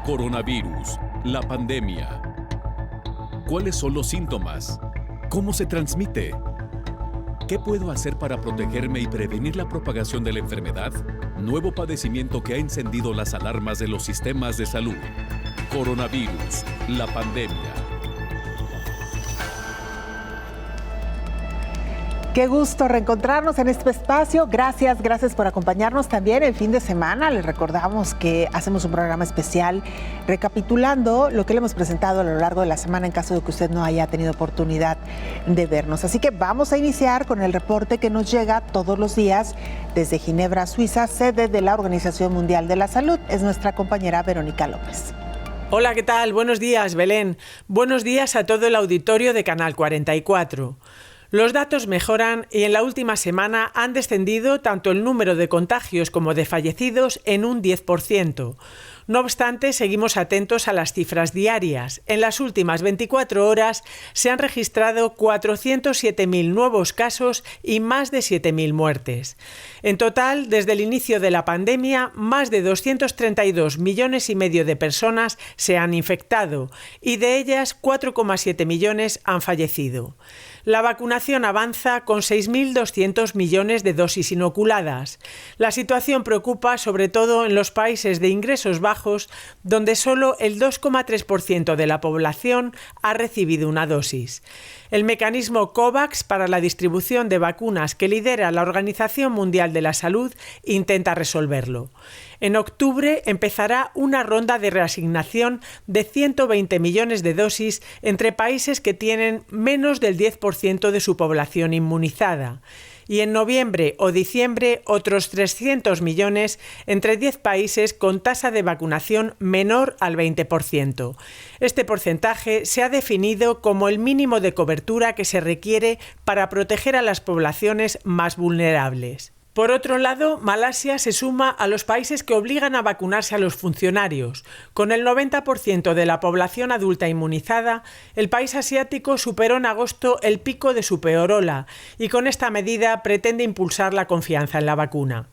Coronavirus, la pandemia. ¿Cuáles son los síntomas? ¿Cómo se transmite? ¿Qué puedo hacer para protegerme y prevenir la propagación de la enfermedad? Nuevo padecimiento que ha encendido las alarmas de los sistemas de salud. Coronavirus, la pandemia. Qué gusto reencontrarnos en este espacio. Gracias por acompañarnos también el fin de semana. Les recordamos que hacemos un programa especial recapitulando lo que le hemos presentado a lo largo de la semana en caso de que usted no haya tenido oportunidad de vernos. Así que vamos a iniciar con el reporte que nos llega todos los días desde Ginebra, Suiza, sede de la Organización Mundial de la Salud. Es nuestra compañera Verónica López. Hola, ¿qué tal? Buenos días, Belén. Buenos días a todo el auditorio de Canal 44. Los datos mejoran y en la última semana han descendido tanto el número de contagios como de fallecidos en un 10%. No obstante, seguimos atentos a las cifras diarias. En las últimas 24 horas se han registrado 407.000 nuevos casos y más de 7.000 muertes. En total, desde el inicio de la pandemia, más de 232,5 millones de personas se han infectado y de ellas 4,7 millones han fallecido. La vacunación avanza con 6.200 millones de dosis inoculadas. La situación preocupa sobre todo en los países de ingresos bajos, donde solo el 2,3% de la población ha recibido una dosis. El mecanismo COVAX para la distribución de vacunas que lidera la Organización Mundial de la Salud intenta resolverlo. En octubre empezará una ronda de reasignación de 120 millones de dosis entre países que tienen menos del 10% de su población inmunizada. Y en noviembre o diciembre otros 300 millones entre 10 países con tasa de vacunación menor al 20%. Este porcentaje se ha definido como el mínimo de cobertura que se requiere para proteger a las poblaciones más vulnerables. Por otro lado, Malasia se suma a los países que obligan a vacunarse a los funcionarios. Con el 90% de la población adulta inmunizada, el país asiático superó en agosto el pico de su peor ola y con esta medida pretende impulsar la confianza en la vacuna.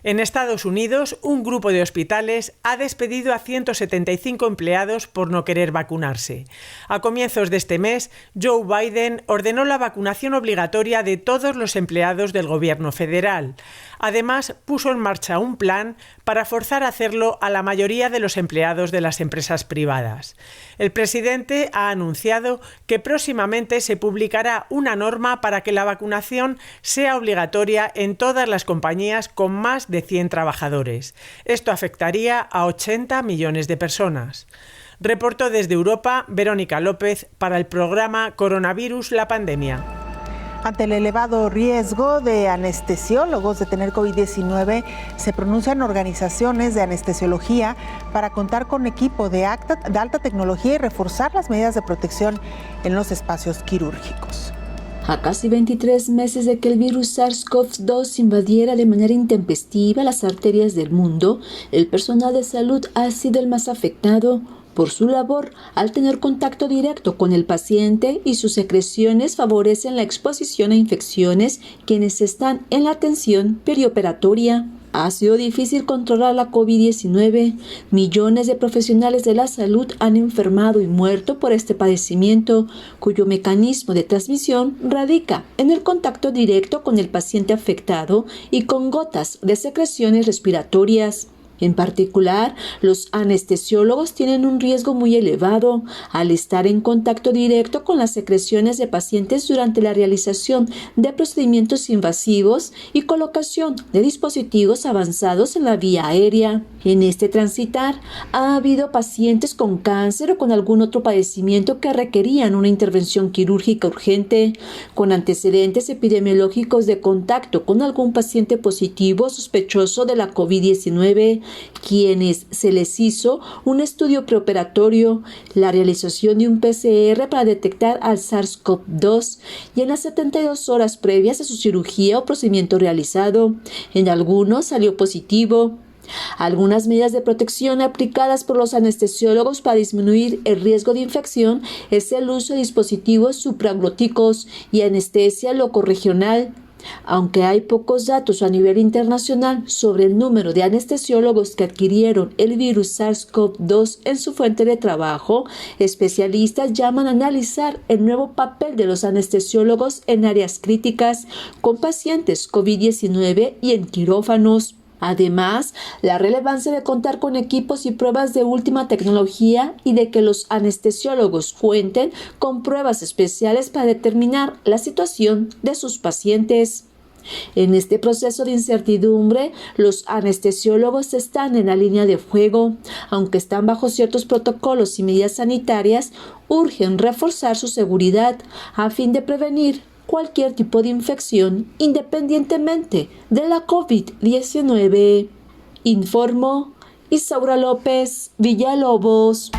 En Estados Unidos, un grupo de hospitales ha despedido a 175 empleados por no querer vacunarse. A comienzos de este mes, Joe Biden ordenó la vacunación obligatoria de todos los empleados del gobierno federal. Además, puso en marcha un plan para forzar a hacerlo a la mayoría de los empleados de las empresas privadas. El presidente ha anunciado que próximamente se publicará una norma para que la vacunación sea obligatoria en todas las compañías con más de 100 trabajadores. Esto afectaría a 80 millones de personas. Reportó desde Europa Verónica López para el programa Coronavirus, la pandemia. Ante el elevado riesgo de anestesiólogos de tener COVID-19, se pronuncian organizaciones de anestesiología para contar con equipo de alta tecnología y reforzar las medidas de protección en los espacios quirúrgicos. A casi 23 meses de que el virus SARS-CoV-2 invadiera de manera intempestiva las arterias del mundo, el personal de salud ha sido el más afectado por su labor al tener contacto directo con el paciente y sus secreciones favorecen la exposición a infecciones quienes están en la atención perioperatoria. Ha sido difícil controlar la COVID-19. Millones de profesionales de la salud han enfermado y muerto por este padecimiento, cuyo mecanismo de transmisión radica en el contacto directo con el paciente afectado y con gotas de secreciones respiratorias. En particular, los anestesiólogos tienen un riesgo muy elevado al estar en contacto directo con las secreciones de pacientes durante la realización de procedimientos invasivos y colocación de dispositivos avanzados en la vía aérea. En este transitar, ha habido pacientes con cáncer o con algún otro padecimiento que requerían una intervención quirúrgica urgente, con antecedentes epidemiológicos de contacto con algún paciente positivo sospechoso de la COVID-19, quienes se les hizo un estudio preoperatorio, la realización de un PCR para detectar al SARS-CoV-2 y en las 72 horas previas a su cirugía o procedimiento realizado. En algunos salió positivo. Algunas medidas de protección aplicadas por los anestesiólogos para disminuir el riesgo de infección es el uso de dispositivos supraglóticos y anestesia locorregional. Aunque hay pocos datos a nivel internacional sobre el número de anestesiólogos que adquirieron el virus SARS-CoV-2 en su fuente de trabajo, especialistas llaman a analizar el nuevo papel de los anestesiólogos en áreas críticas con pacientes COVID-19 y en quirófanos. Además, la relevancia de contar con equipos y pruebas de última tecnología y de que los anestesiólogos cuenten con pruebas especiales para determinar la situación de sus pacientes. En este proceso de incertidumbre, los anestesiólogos están en la línea de fuego. Aunque están bajo ciertos protocolos y medidas sanitarias, urgen reforzar su seguridad a fin de prevenir cualquier tipo de infección independientemente de la COVID-19. Informó Isaura López Villalobos.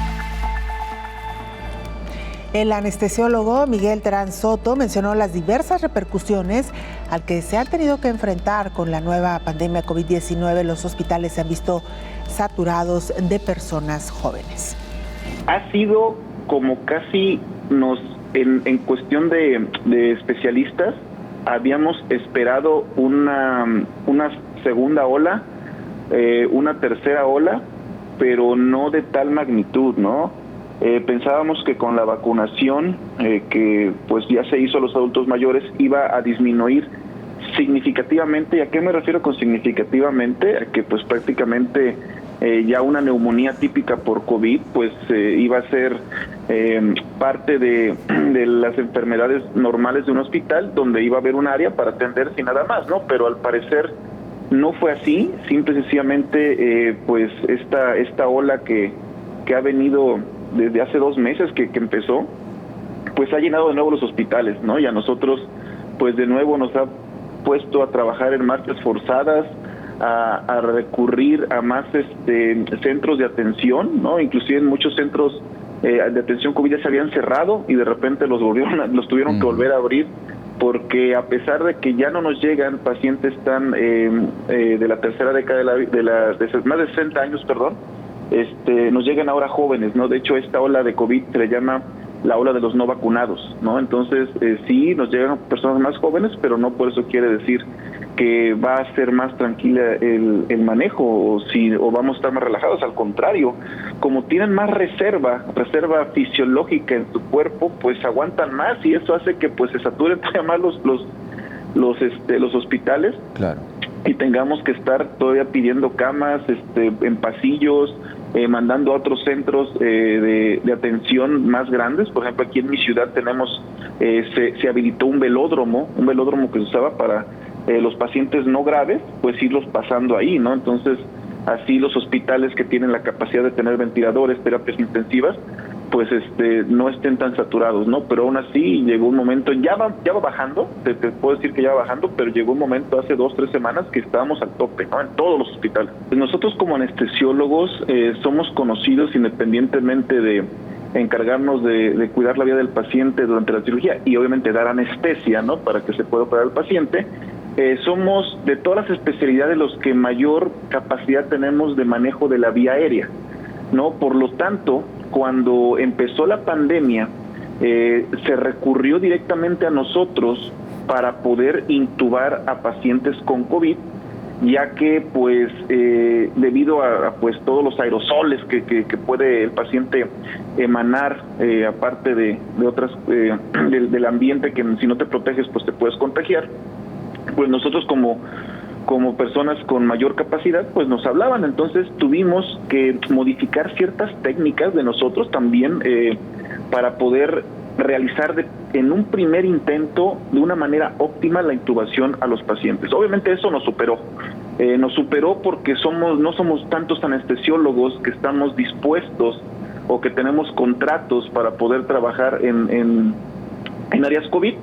El anestesiólogo Miguel Terán Soto mencionó las diversas repercusiones al que se han tenido que enfrentar con la nueva pandemia COVID-19. Los hospitales se han visto saturados de personas jóvenes. Ha sido como casi en cuestión de especialistas, habíamos esperado una segunda ola, una tercera ola, pero no de tal magnitud, ¿no? Pensábamos que con la vacunación, que pues ya se hizo a los adultos mayores, iba a disminuir significativamente. ¿Y a qué me refiero con significativamente? A que pues prácticamente ya una neumonía típica por COVID pues iba a ser parte de las enfermedades normales de un hospital, donde iba a haber un área para atenderse y nada más, ¿no? Pero al parecer no fue así. Simple y sencillamente pues esta ola que ha venido desde hace 2 meses que empezó, pues ha llenado de nuevo los hospitales, ¿no? Y a nosotros pues de nuevo nos ha puesto a trabajar en marchas forzadas, a recurrir a más centros de atención, ¿no? Inclusive en muchos centros de atención COVID ya se habían cerrado y de repente los tuvieron que volver a abrir, porque a pesar de que ya no nos llegan pacientes tan de la tercera década de más de 60 años, nos llegan ahora jóvenes, ¿no? De hecho, esta ola de COVID se le llama la ola de los no vacunados, ¿no? Entonces, sí, nos llegan personas más jóvenes, pero no por eso quiere decir que va a ser más tranquila el manejo o vamos a estar más relajados. Al contrario, como tienen más reserva fisiológica en su cuerpo, pues aguantan más y eso hace que pues se saturen todavía más los hospitales. Claro. Y tengamos que estar todavía pidiendo camas en pasillos, mandando a otros centros de atención más grandes. Por ejemplo, aquí en mi ciudad tenemos, se habilitó un velódromo que se usaba para los pacientes no graves, pues irlos pasando ahí, ¿no? Entonces, así los hospitales que tienen la capacidad de tener ventiladores, terapias intensivas, pues no estén tan saturados, ¿no? Pero aún así llegó un momento, ya va bajando, te puedo decir que ya va bajando, pero llegó un momento hace 2-3 semanas que estábamos al tope, ¿no? En todos los hospitales. Pues nosotros como anestesiólogos somos conocidos independientemente de encargarnos de cuidar la vida del paciente durante la cirugía y obviamente dar anestesia, ¿no? Para que se pueda operar al paciente. Somos de todas las especialidades los que mayor capacidad tenemos de manejo de la vía aérea, ¿no? Por lo tanto, cuando empezó la pandemia, se recurrió directamente a nosotros para poder intubar a pacientes con COVID, ya que pues debido a pues todos los aerosoles que puede el paciente emanar, aparte de otras del ambiente, que si no te proteges pues te puedes contagiar, pues nosotros como personas con mayor capacidad, pues nos hablaban. Entonces tuvimos que modificar ciertas técnicas de nosotros también para poder realizar en un primer intento de una manera óptima la intubación a los pacientes. Obviamente eso nos superó porque no somos tantos anestesiólogos que estamos dispuestos o que tenemos contratos para poder trabajar en áreas COVID.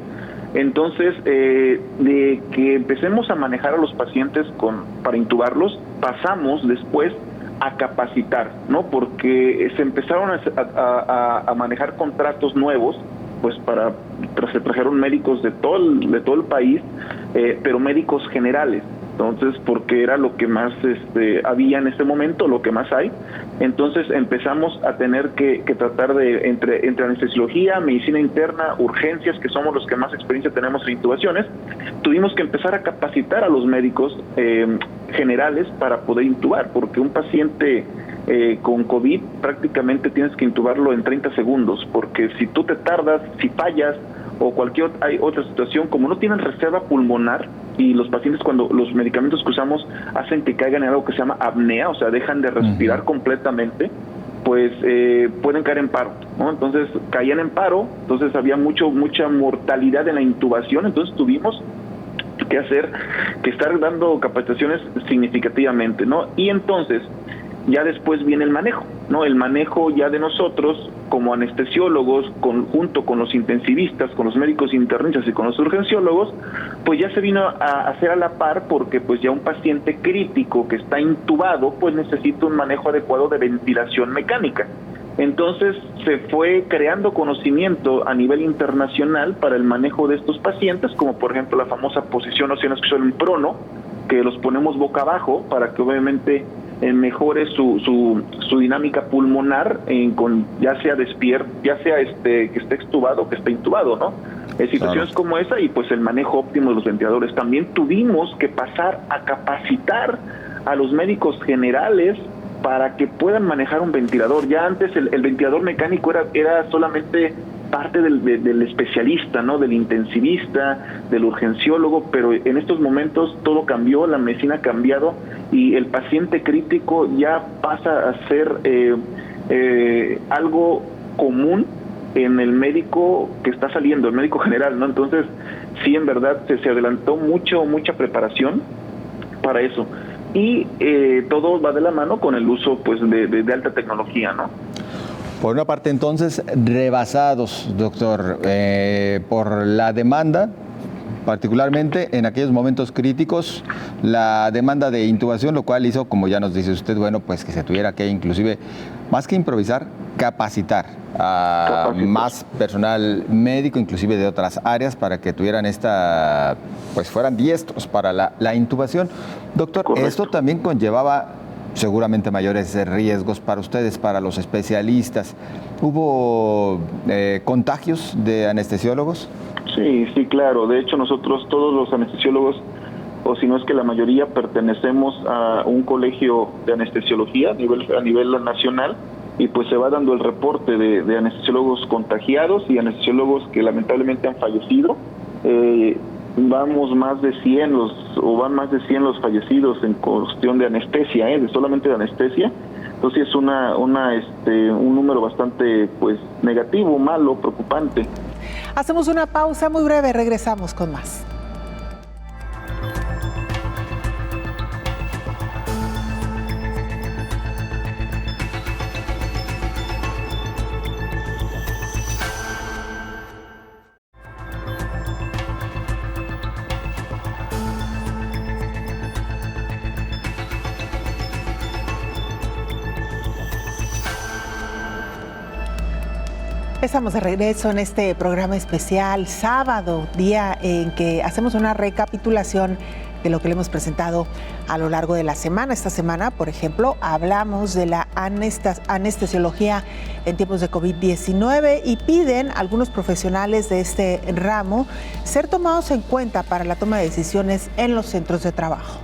Entonces, de que empecemos a manejar a los pacientes para intubarlos, pasamos después a capacitar, ¿no? Porque se empezaron a manejar contratos nuevos, pues se trajeron médicos de todo el país, pero médicos generales. Entonces, porque era lo que más había en ese momento, lo que más hay. Entonces empezamos a tener que tratar de, entre anestesiología, medicina interna, urgencias, que somos los que más experiencia tenemos en intubaciones, tuvimos que empezar a capacitar a los médicos generales para poder intubar, porque un paciente con COVID prácticamente tienes que intubarlo en 30 segundos, porque si tú te tardas, si fallas, o cualquier otra situación, como no tienen reserva pulmonar, y los pacientes, cuando los medicamentos que usamos hacen que caigan en algo que se llama apnea, o sea, dejan de respirar completamente, pues pueden caer en paro, ¿no? Entonces caían en paro, entonces había mucha mortalidad en la intubación, entonces tuvimos que estar dando capacitaciones significativamente, ¿no? Y entonces ya después viene el manejo, ¿no? El manejo ya de nosotros como anestesiólogos, junto con los intensivistas, con los médicos internistas y con los urgenciólogos, pues ya se vino a hacer a la par, porque pues ya un paciente crítico que está intubado, pues necesita un manejo adecuado de ventilación mecánica. Entonces se fue creando conocimiento a nivel internacional para el manejo de estos pacientes, como por ejemplo la famosa posición en prono, que los ponemos boca abajo para que obviamente mejore su dinámica pulmonar, ya sea despierto, ya sea que esté extubado o que esté intubado, ¿no? Situaciones como esa, y pues el manejo óptimo de los ventiladores. También tuvimos que pasar a capacitar a los médicos generales para que puedan manejar un ventilador. Ya antes el ventilador mecánico era solamente parte del especialista, ¿no? Del intensivista, del urgenciólogo, pero en estos momentos todo cambió, la medicina ha cambiado y el paciente crítico ya pasa a ser algo común en el médico que está saliendo, el médico general, ¿no? Entonces, sí, en verdad se adelantó mucha preparación para eso. Y todo va de la mano con el uso, pues, de alta tecnología, ¿no? Por una parte, entonces, rebasados, doctor, por la demanda, particularmente en aquellos momentos críticos, la demanda de intubación, lo cual hizo, como ya nos dice usted, bueno, pues que se tuviera que, inclusive, más que improvisar, capacitar a más personal médico, inclusive de otras áreas, para que tuvieran pues fueran diestros para la intubación. Doctor, correcto. Esto también conllevaba seguramente mayores riesgos para ustedes, para los especialistas. ¿Hubo contagios de anestesiólogos? Sí, claro. De hecho, nosotros, todos los anestesiólogos, o si no es que la mayoría, pertenecemos a un colegio de anestesiología a nivel nacional, y pues se va dando el reporte de anestesiólogos contagiados y anestesiólogos que lamentablemente han fallecido. Van más de 100 los fallecidos en cuestión de anestesia, solamente de anestesia. Entonces es un número bastante, pues, negativo, malo, preocupante. Hacemos una pausa muy breve, regresamos con más. Estamos de regreso en este programa especial, sábado, día en que hacemos una recapitulación de lo que le hemos presentado a lo largo de la semana. Esta semana, por ejemplo, hablamos de la anestesiología en tiempos de COVID-19 y piden algunos profesionales de este ramo ser tomados en cuenta para la toma de decisiones en los centros de trabajo.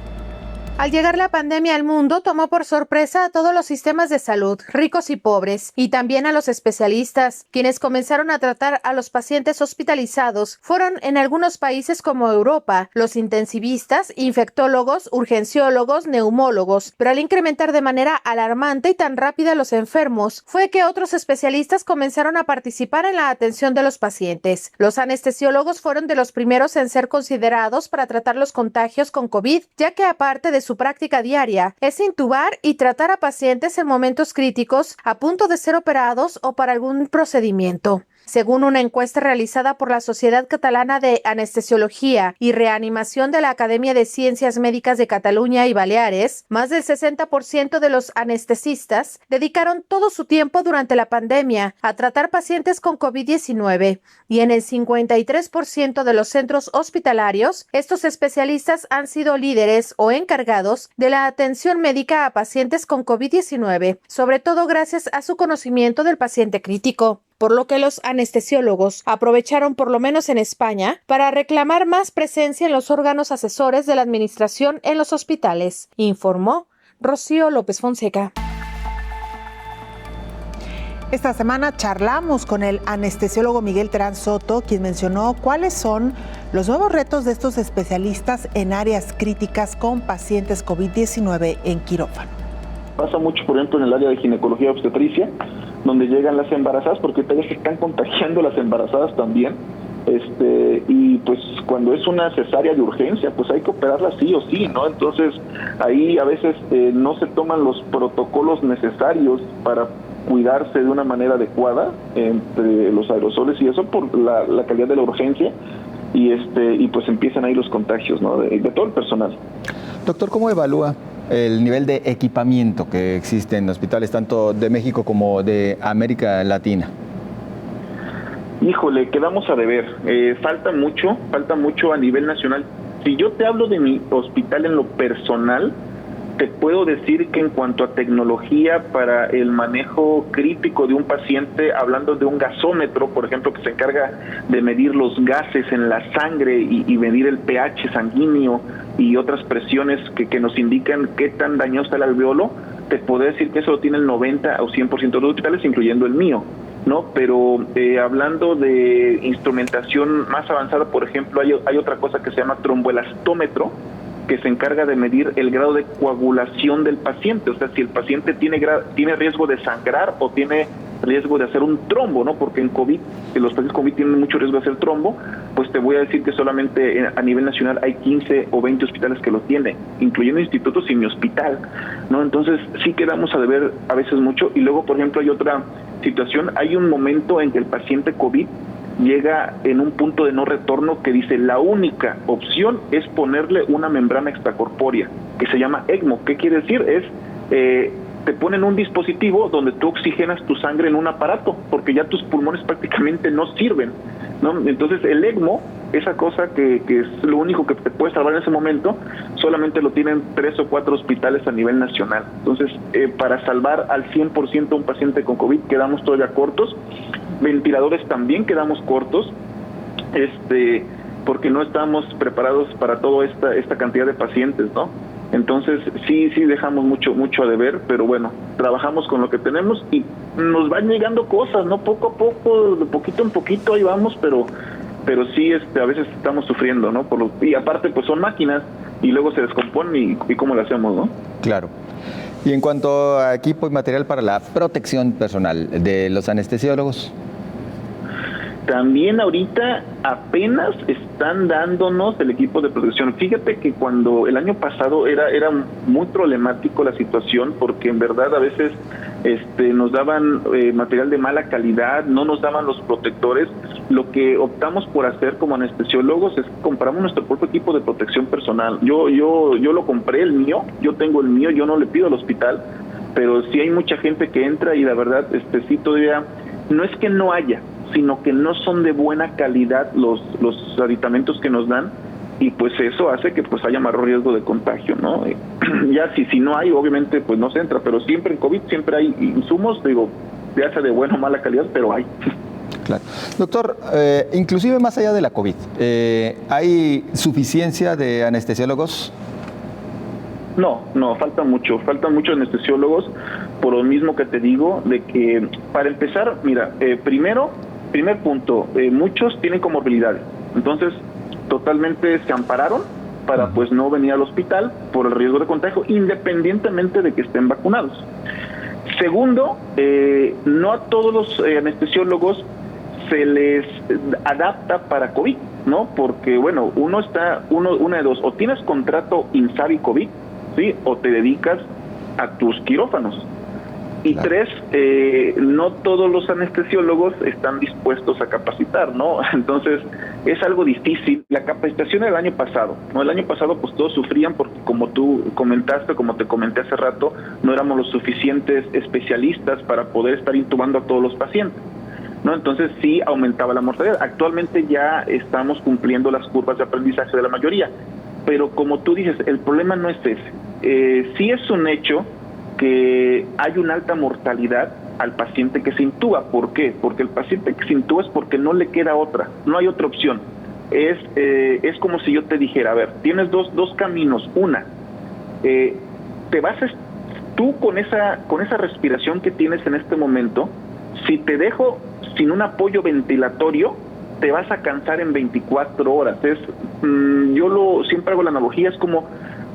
Al llegar la pandemia al mundo, tomó por sorpresa a todos los sistemas de salud, ricos y pobres, y también a los especialistas. Quienes comenzaron a tratar a los pacientes hospitalizados fueron, en algunos países como Europa, los intensivistas, infectólogos, urgenciólogos, neumólogos. Pero al incrementar de manera alarmante y tan rápida los enfermos, fue que otros especialistas comenzaron a participar en la atención de los pacientes. Los anestesiólogos fueron de los primeros en ser considerados para tratar los contagios con COVID, ya que aparte de su práctica diaria es intubar y tratar a pacientes en momentos críticos a punto de ser operados o para algún procedimiento. Según una encuesta realizada por la Sociedad Catalana de Anestesiología y Reanimación de la Academia de Ciencias Médicas de Cataluña y Baleares, más del 60% de los anestesistas dedicaron todo su tiempo durante la pandemia a tratar pacientes con COVID-19 y en el 53% de los centros hospitalarios, estos especialistas han sido líderes o encargados de la atención médica a pacientes con COVID-19, sobre todo gracias a su conocimiento del paciente crítico, por lo que los anestesiólogos aprovecharon, por lo menos en España, para reclamar más presencia en los órganos asesores de la administración en los hospitales, informó Rocío López Fonseca. Esta semana charlamos con el anestesiólogo Miguel Terán Soto, quien mencionó cuáles son los nuevos retos de estos especialistas en áreas críticas con pacientes COVID-19 en quirófano. Pasa mucho, por ejemplo, en el área de ginecología obstetricia, donde llegan las embarazadas, porque todavía se están contagiando las embarazadas también, y pues cuando es una cesárea de urgencia, pues hay que operarla sí o sí, ¿no? Entonces ahí a veces no se toman los protocolos necesarios para cuidarse de una manera adecuada entre los aerosoles y eso por la calidad de la urgencia, y pues empiezan ahí los contagios, ¿no? de todo el personal. Doctor, ¿cómo evalúa el nivel de equipamiento que existe en hospitales tanto de México como de América Latina? Híjole, quedamos a deber. Falta mucho a nivel nacional. Si yo te hablo de mi hospital en lo personal, te puedo decir que en cuanto a tecnología para el manejo crítico de un paciente, hablando de un gasómetro, por ejemplo, que se encarga de medir los gases en la sangre y medir el pH sanguíneo y otras presiones que nos indican qué tan dañado está el alveolo, te puedo decir que eso lo tiene el 90 o 100% de los hospitales, incluyendo el mío, ¿no? Pero hablando de instrumentación más avanzada, por ejemplo, hay otra cosa que se llama tromboelastómetro, que se encarga de medir el grado de coagulación del paciente, o sea, si el paciente tiene riesgo de sangrar o tiene riesgo de hacer un trombo, ¿no? Porque en COVID, los pacientes COVID tienen mucho riesgo de hacer trombo, pues te voy a decir que solamente a nivel nacional hay 15 o 20 hospitales que lo tienen, incluyendo institutos y mi hospital, ¿no? Entonces sí quedamos a deber a veces mucho. Y luego, por ejemplo, hay otra situación, hay un momento en que el paciente COVID llega en un punto de no retorno que dice la única opción es ponerle una membrana extracorpórea que se llama ECMO. ¿Qué quiere decir? Te ponen un dispositivo donde tú oxigenas tu sangre en un aparato porque ya tus pulmones prácticamente no sirven, ¿no? Entonces el ECMO, esa cosa que es lo único que te puede salvar en ese momento, solamente lo tienen 3 o 4 hospitales a nivel nacional. Entonces para salvar al 100% a un paciente con COVID quedamos todavía cortos. Ventiladores también quedamos cortos, porque no estamos preparados para toda esta cantidad de pacientes, ¿no? Entonces sí dejamos mucho a deber, pero bueno, trabajamos con lo que tenemos y nos van llegando cosas, ¿no? Poco a poco, de poquito en poquito ahí vamos, pero sí a veces estamos sufriendo, ¿no? Y aparte pues son máquinas y luego se descomponen y cómo lo hacemos, ¿no? Claro. Y en cuanto a equipo y material para la protección personal de los anestesiólogos. También ahorita apenas están dándonos el equipo de protección. Fíjate que cuando el año pasado era muy problemático la situación, porque en verdad a veces nos daban material de mala calidad, no nos daban los protectores. Lo que optamos por hacer como anestesiólogos es compramos nuestro propio equipo de protección personal. Yo lo compré, el mío, yo tengo el mío, yo no le pido al hospital, pero sí hay mucha gente que entra y la verdad sí todavía no es que no haya, sino que no son de buena calidad los aditamentos que nos dan, y pues eso hace que pues haya mayor riesgo de contagio, ¿no? Ya si no hay, obviamente pues no se entra, pero siempre en COVID siempre hay insumos, digo, ya sea de buena o mala calidad, pero hay. Claro. Doctor, inclusive más allá de la COVID, ¿hay suficiencia de anestesiólogos? No, falta mucho anestesiólogos, por lo mismo que te digo, de que para empezar, mira, primer punto, muchos tienen comorbilidades, entonces totalmente se ampararon para pues no venir al hospital por el riesgo de contagio, independientemente de que estén vacunados. Segundo, no a todos los anestesiólogos se les adapta para COVID, ¿no? Porque, bueno, una de dos, o tienes contrato INSABI COVID, ¿sí? O te dedicas a tus quirófanos. Y Claro. 3, no todos los anestesiólogos están dispuestos a capacitar, ¿no? Entonces, es algo difícil. La capacitación del año pasado, ¿no? El año pasado, pues todos sufrían porque, como tú comentaste, como te comenté hace rato, no éramos los suficientes especialistas para poder estar intubando a todos los pacientes, ¿no? Entonces, sí aumentaba la mortalidad. Actualmente ya estamos cumpliendo las curvas de aprendizaje de la mayoría. Pero, como tú dices, el problema no es ese. Sí es un hecho que hay una alta mortalidad al paciente que se intuba. ¿Por qué? Porque el paciente que se intuba es porque no le queda otra, no hay otra opción. Es como si yo te dijera, a ver, tienes dos caminos. Una, te vas tú con esa respiración que tienes en este momento, si te dejo sin un apoyo ventilatorio, te vas a cansar en 24 horas. Siempre hago la analogía, es como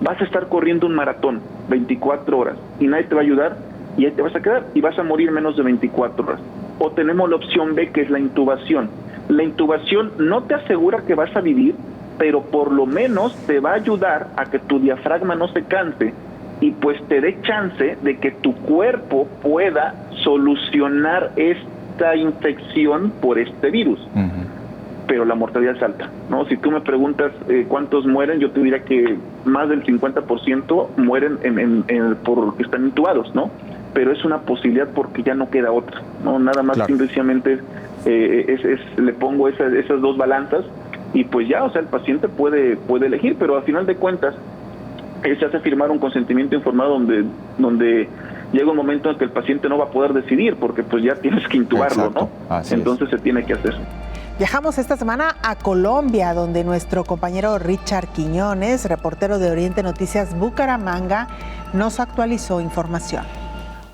vas a estar corriendo un maratón 24 horas y nadie te va a ayudar y ahí te vas a quedar y vas a morir en menos de 24 horas. O tenemos la opción B, que es la intubación. La intubación no te asegura que vas a vivir, pero por lo menos te va a ayudar a que tu diafragma no se canse y pues te dé chance de que tu cuerpo pueda solucionar esta infección por este virus. Ujú. Pero la mortalidad es alta, ¿no? Si tú me preguntas cuántos mueren, yo te diría que más del 50% mueren porque están intubados, ¿no? Pero es una posibilidad porque ya no queda otra, ¿no? Nada más, Claro. simplemente le pongo esas dos balanzas y pues ya, o sea, el paciente puede elegir, pero al final de cuentas se hace firmar un consentimiento informado donde llega un momento en que el paciente no va a poder decidir porque pues ya tienes que intubarlo, Exacto. ¿no? Así Entonces se tiene que hacer. Viajamos esta semana a Colombia, donde nuestro compañero Richard Quiñones, reportero de Oriente Noticias Bucaramanga, nos actualizó información.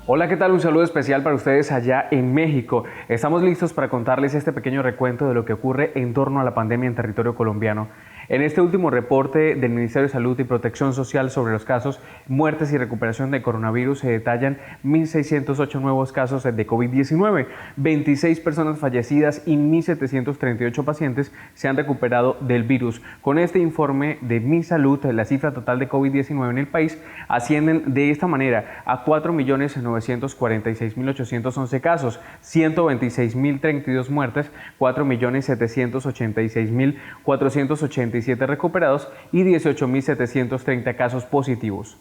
Hola, ¿qué tal? Un saludo especial para ustedes allá en México. Estamos listos para contarles este pequeño recuento de lo que ocurre en torno a la pandemia en territorio colombiano. En este último reporte del Ministerio de Salud y Protección Social sobre los casos, muertes y recuperación de coronavirus se detallan 1.608 nuevos casos de COVID-19, 26 personas fallecidas y 1.738 pacientes se han recuperado del virus. Con este informe de Mi Salud, la cifra total de COVID-19 en el país ascienden de esta manera a 4.946.811 casos, 126.032 muertes, 4.786.487 recuperados y 18.730 casos positivos.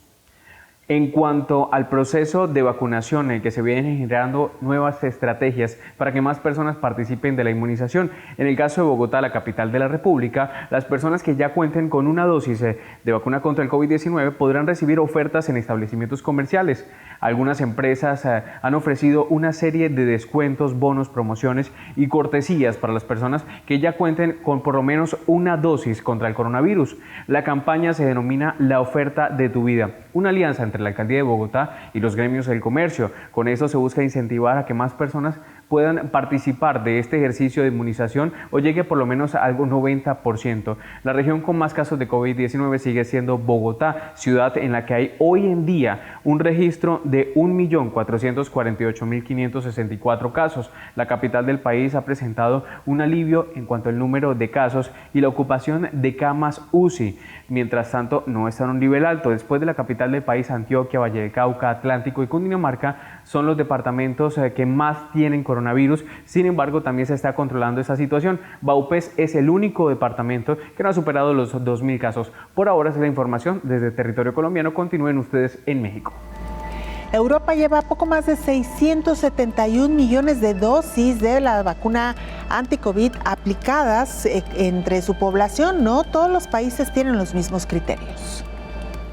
En cuanto al proceso de vacunación en el que se vienen generando nuevas estrategias para que más personas participen de la inmunización, en el caso de Bogotá, la capital de la República, las personas que ya cuenten con una dosis de vacuna contra el COVID-19 podrán recibir ofertas en establecimientos comerciales. Algunas empresas han ofrecido una serie de descuentos, bonos, promociones y cortesías para las personas que ya cuenten con por lo menos una dosis contra el coronavirus. La campaña se denomina La Oferta de tu Vida, una alianza entre la Alcaldía de Bogotá y los gremios del comercio. Con esto se busca incentivar a que más personas puedan participar de este ejercicio de inmunización o llegue por lo menos a algo 90%. La región con más casos de COVID-19 sigue siendo Bogotá, ciudad en la que hay hoy en día un registro de 1.448.564 casos. La capital del país ha presentado un alivio en cuanto al número de casos y la ocupación de camas UCI. Mientras tanto, no está en un nivel alto. Después de la capital del país, Antioquia, Valle del Cauca, Atlántico y Cundinamarca son los departamentos que más tienen coronavirus. Sin embargo, también se está controlando esta situación. Vaupés es el único departamento que no ha superado los 2.000 casos. Por ahora es la información desde territorio colombiano. Continúen ustedes en México. Europa lleva poco más de 671 millones de dosis de la vacuna anti-COVID aplicadas entre su población. No todos los países tienen los mismos criterios.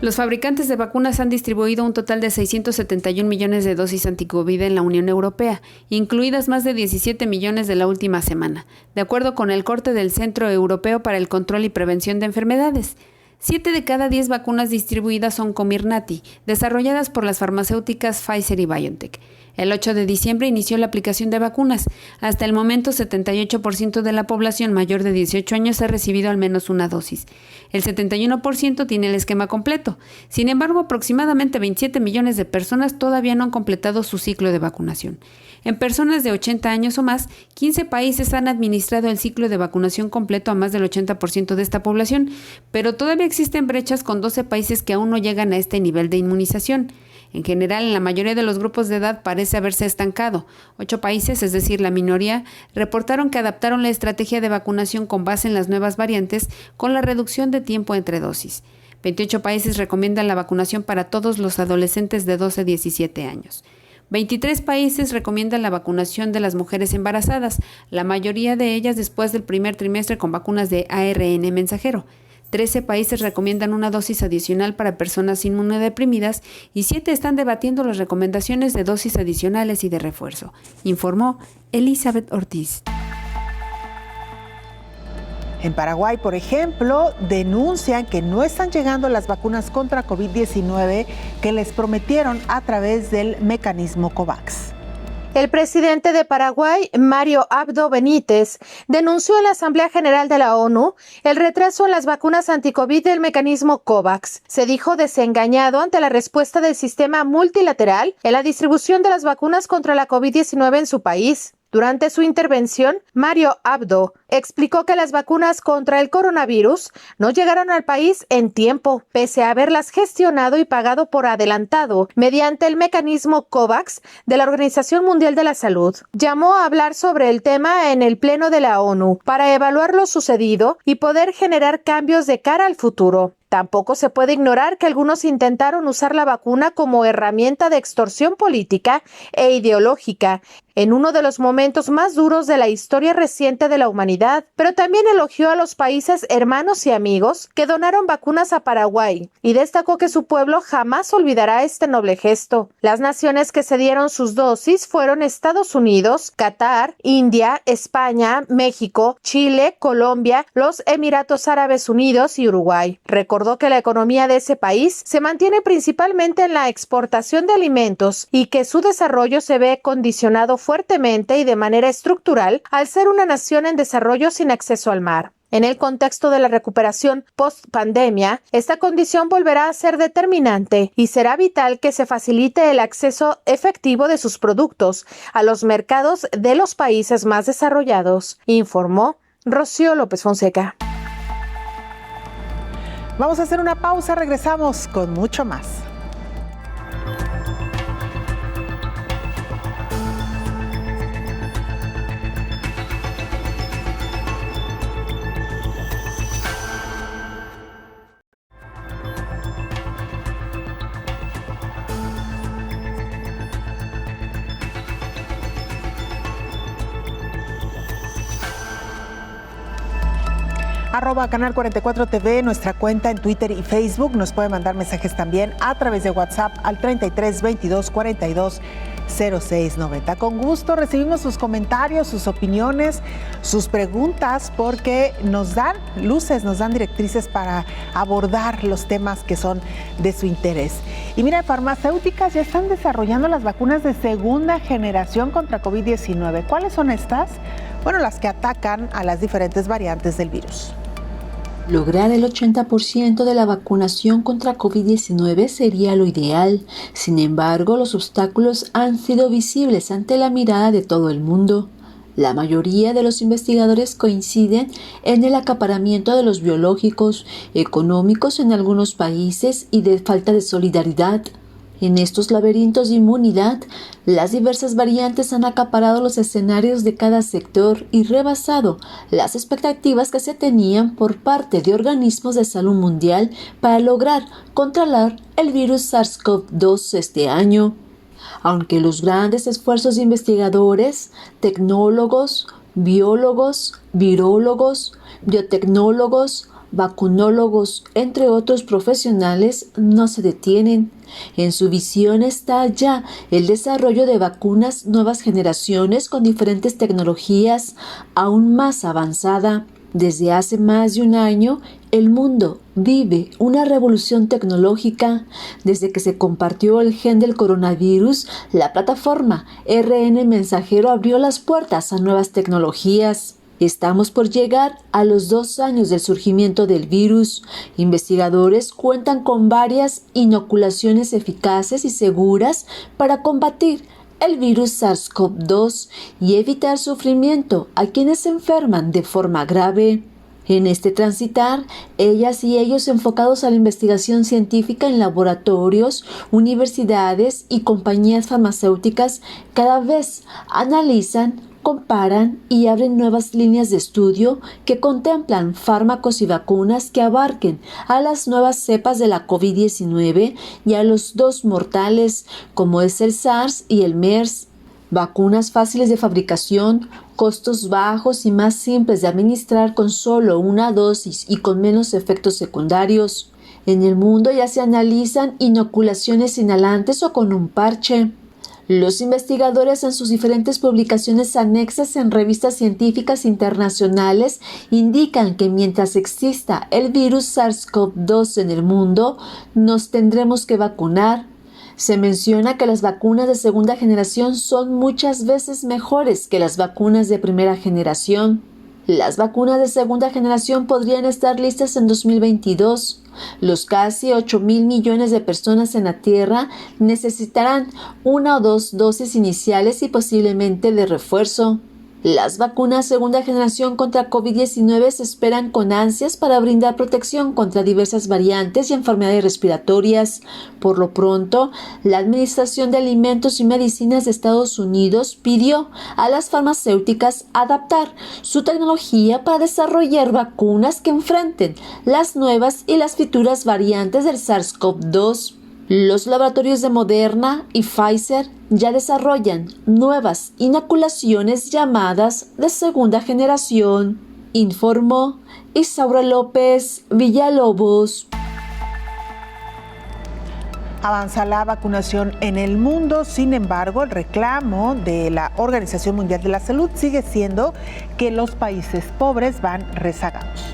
Los fabricantes de vacunas han distribuido un total de 671 millones de dosis anti-COVID en la Unión Europea, incluidas más de 17 millones de la última semana, de acuerdo con el corte del Centro Europeo para el Control y Prevención de Enfermedades. 7 de cada 10 vacunas distribuidas son Comirnaty, desarrolladas por las farmacéuticas Pfizer y BioNTech. El 8 de diciembre inició la aplicación de vacunas. Hasta el momento, 78% de la población mayor de 18 años ha recibido al menos una dosis. El 71% tiene el esquema completo. Sin embargo, aproximadamente 27 millones de personas todavía no han completado su ciclo de vacunación. En personas de 80 años o más, 15 países han administrado el ciclo de vacunación completo a más del 80% de esta población, pero todavía existen brechas con 12 países que aún no llegan a este nivel de inmunización. En general, en la mayoría de los grupos de edad parece haberse estancado. 8 países, es decir, la minoría, reportaron que adaptaron la estrategia de vacunación con base en las nuevas variantes con la reducción de tiempo entre dosis. 28 países recomiendan la vacunación para todos los adolescentes de 12 a 17 años. 23 países recomiendan la vacunación de las mujeres embarazadas, la mayoría de ellas después del primer trimestre con vacunas de ARN mensajero. 13 países recomiendan una dosis adicional para personas inmunodeprimidas y 7 están debatiendo las recomendaciones de dosis adicionales y de refuerzo, informó Elizabeth Ortiz. En Paraguay, por ejemplo, denuncian que no están llegando las vacunas contra COVID-19 que les prometieron a través del mecanismo COVAX. El presidente de Paraguay, Mario Abdo Benítez, denunció en la Asamblea General de la ONU el retraso en las vacunas anticovid del mecanismo COVAX. Se dijo desengañado ante la respuesta del sistema multilateral en la distribución de las vacunas contra la COVID-19 en su país. Durante su intervención, Mario Abdo explicó que las vacunas contra el coronavirus no llegaron al país en tiempo, pese a haberlas gestionado y pagado por adelantado mediante el mecanismo COVAX de la Organización Mundial de la Salud. Llamó a hablar sobre el tema en el Pleno de la ONU para evaluar lo sucedido y poder generar cambios de cara al futuro. Tampoco se puede ignorar que algunos intentaron usar la vacuna como herramienta de extorsión política e ideológica en uno de los momentos más duros de la historia reciente de la humanidad, pero también elogió a los países hermanos y amigos que donaron vacunas a Paraguay y destacó que su pueblo jamás olvidará este noble gesto. Las naciones que cedieron sus dosis fueron Estados Unidos, Qatar, India, España, México, Chile, Colombia, los Emiratos Árabes Unidos y Uruguay. Recordó que la economía de ese país se mantiene principalmente en la exportación de alimentos y que su desarrollo se ve condicionado fuertemente y de manera estructural al ser una nación en desarrollo sin acceso al mar. En el contexto de la recuperación post-pandemia, esta condición volverá a ser determinante y será vital que se facilite el acceso efectivo de sus productos a los mercados de los países más desarrollados, informó Rocío López Fonseca. Vamos a hacer una pausa, regresamos con mucho más. @Canal 44 TV, nuestra cuenta en Twitter y Facebook. Nos puede mandar mensajes también a través de WhatsApp al 33 22 42 06 90. Con gusto recibimos sus comentarios, sus opiniones, sus preguntas, porque nos dan luces, nos dan directrices para abordar los temas que son de su interés. Y mira, farmacéuticas ya están desarrollando las vacunas de segunda generación contra COVID-19. ¿Cuáles son estas? Bueno, las que atacan a las diferentes variantes del virus. Lograr el 80% de la vacunación contra COVID-19 sería lo ideal. Sin embargo, los obstáculos han sido visibles ante la mirada de todo el mundo. La mayoría de los investigadores coinciden en el acaparamiento de los biológicos, económicos en algunos países y de falta de solidaridad. En estos laberintos de inmunidad, las diversas variantes han acaparado los escenarios de cada sector y rebasado las expectativas que se tenían por parte de organismos de salud mundial para lograr controlar el virus SARS-CoV-2 este año. Aunque los grandes esfuerzos de investigadores, tecnólogos, biólogos, virólogos, biotecnólogos, vacunólogos, entre otros profesionales, no se detienen. En su visión está ya el desarrollo de vacunas nuevas generaciones con diferentes tecnologías aún más avanzada. Desde hace más de un año, el mundo vive una revolución tecnológica. Desde que se compartió el gen del coronavirus, la plataforma ARN Mensajero abrió las puertas a nuevas tecnologías. Estamos por llegar a los 2 años del surgimiento del virus. Investigadores cuentan con varias inoculaciones eficaces y seguras para combatir el virus SARS-CoV-2 y evitar sufrimiento a quienes se enferman de forma grave. En este transitar, ellas y ellos enfocados a la investigación científica en laboratorios, universidades y compañías farmacéuticas cada vez analizan, comparan y abren nuevas líneas de estudio que contemplan fármacos y vacunas que abarquen a las nuevas cepas de la COVID-19 y a los dos mortales como es el SARS y el MERS. Vacunas fáciles de fabricación, costos bajos y más simples de administrar con solo una dosis y con menos efectos secundarios. En el mundo ya se analizan inoculaciones inhalantes o con un parche. Los investigadores en sus diferentes publicaciones anexas en revistas científicas internacionales indican que mientras exista el virus SARS-CoV-2 en el mundo, nos tendremos que vacunar. Se menciona que las vacunas de segunda generación son muchas veces mejores que las vacunas de primera generación. Las vacunas de segunda generación podrían estar listas en 2022. Los casi 8,000 millones de personas en la Tierra necesitarán una o dos dosis iniciales y posiblemente de refuerzo. Las vacunas segunda generación contra COVID-19 se esperan con ansias para brindar protección contra diversas variantes y enfermedades respiratorias. Por lo pronto, la Administración de Alimentos y Medicinas de Estados Unidos pidió a las farmacéuticas adaptar su tecnología para desarrollar vacunas que enfrenten las nuevas y las futuras variantes del SARS-CoV-2. Los laboratorios de Moderna y Pfizer ya desarrollan nuevas inoculaciones llamadas de segunda generación, informó Isaura López Villalobos. Avanza la vacunación en el mundo, sin embargo, el reclamo de la Organización Mundial de la Salud sigue siendo que los países pobres van rezagados.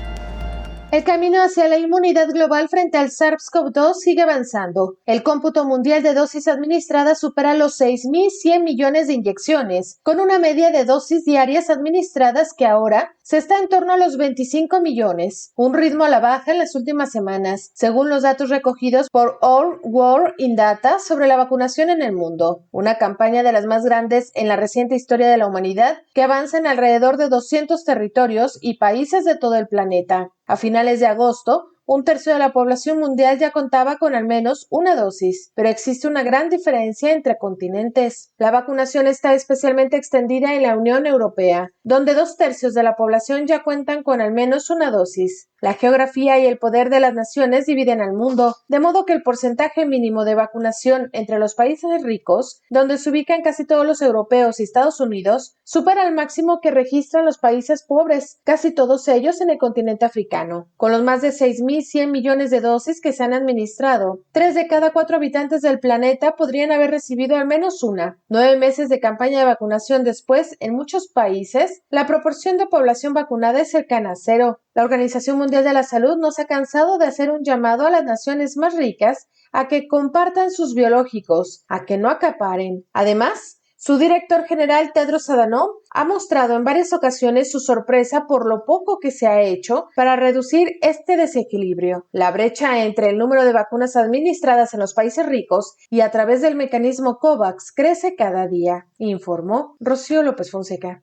El camino hacia la inmunidad global frente al SARS-CoV-2 sigue avanzando. El cómputo mundial de dosis administradas supera los 6.100 millones de inyecciones, con una media de dosis diarias administradas que ahora se está en torno a los 25 millones, un ritmo a la baja en las últimas semanas, según los datos recogidos por All World in Data sobre la vacunación en el mundo, una campaña de las más grandes en la reciente historia de la humanidad que avanza en alrededor de 200 territorios y países de todo el planeta. A finales de agosto, un tercio de la población mundial ya contaba con al menos una dosis, pero existe una gran diferencia entre continentes. La vacunación está especialmente extendida en la Unión Europea, donde 2/3 de la población ya cuentan con al menos una dosis. La geografía y el poder de las naciones dividen al mundo, de modo que el porcentaje mínimo de vacunación entre los países ricos, donde se ubican casi todos los europeos y Estados Unidos, supera el máximo que registran los países pobres, casi todos ellos en el continente africano. Con los más de 6.100 millones de dosis que se han administrado, 3 de cada 4 habitantes del planeta podrían haber recibido al menos una. 9 meses de campaña de vacunación después, en muchos países, la proporción de población vacunada es cercana a cero. La Organización Mundial de la Salud no se ha cansado de hacer un llamado a las naciones más ricas a que compartan sus biológicos, a que no acaparen. Además, su director general Tedros Adhanom ha mostrado en varias ocasiones su sorpresa por lo poco que se ha hecho para reducir este desequilibrio. La brecha entre el número de vacunas administradas en los países ricos y a través del mecanismo COVAX crece cada día, informó Rocío López Fonseca.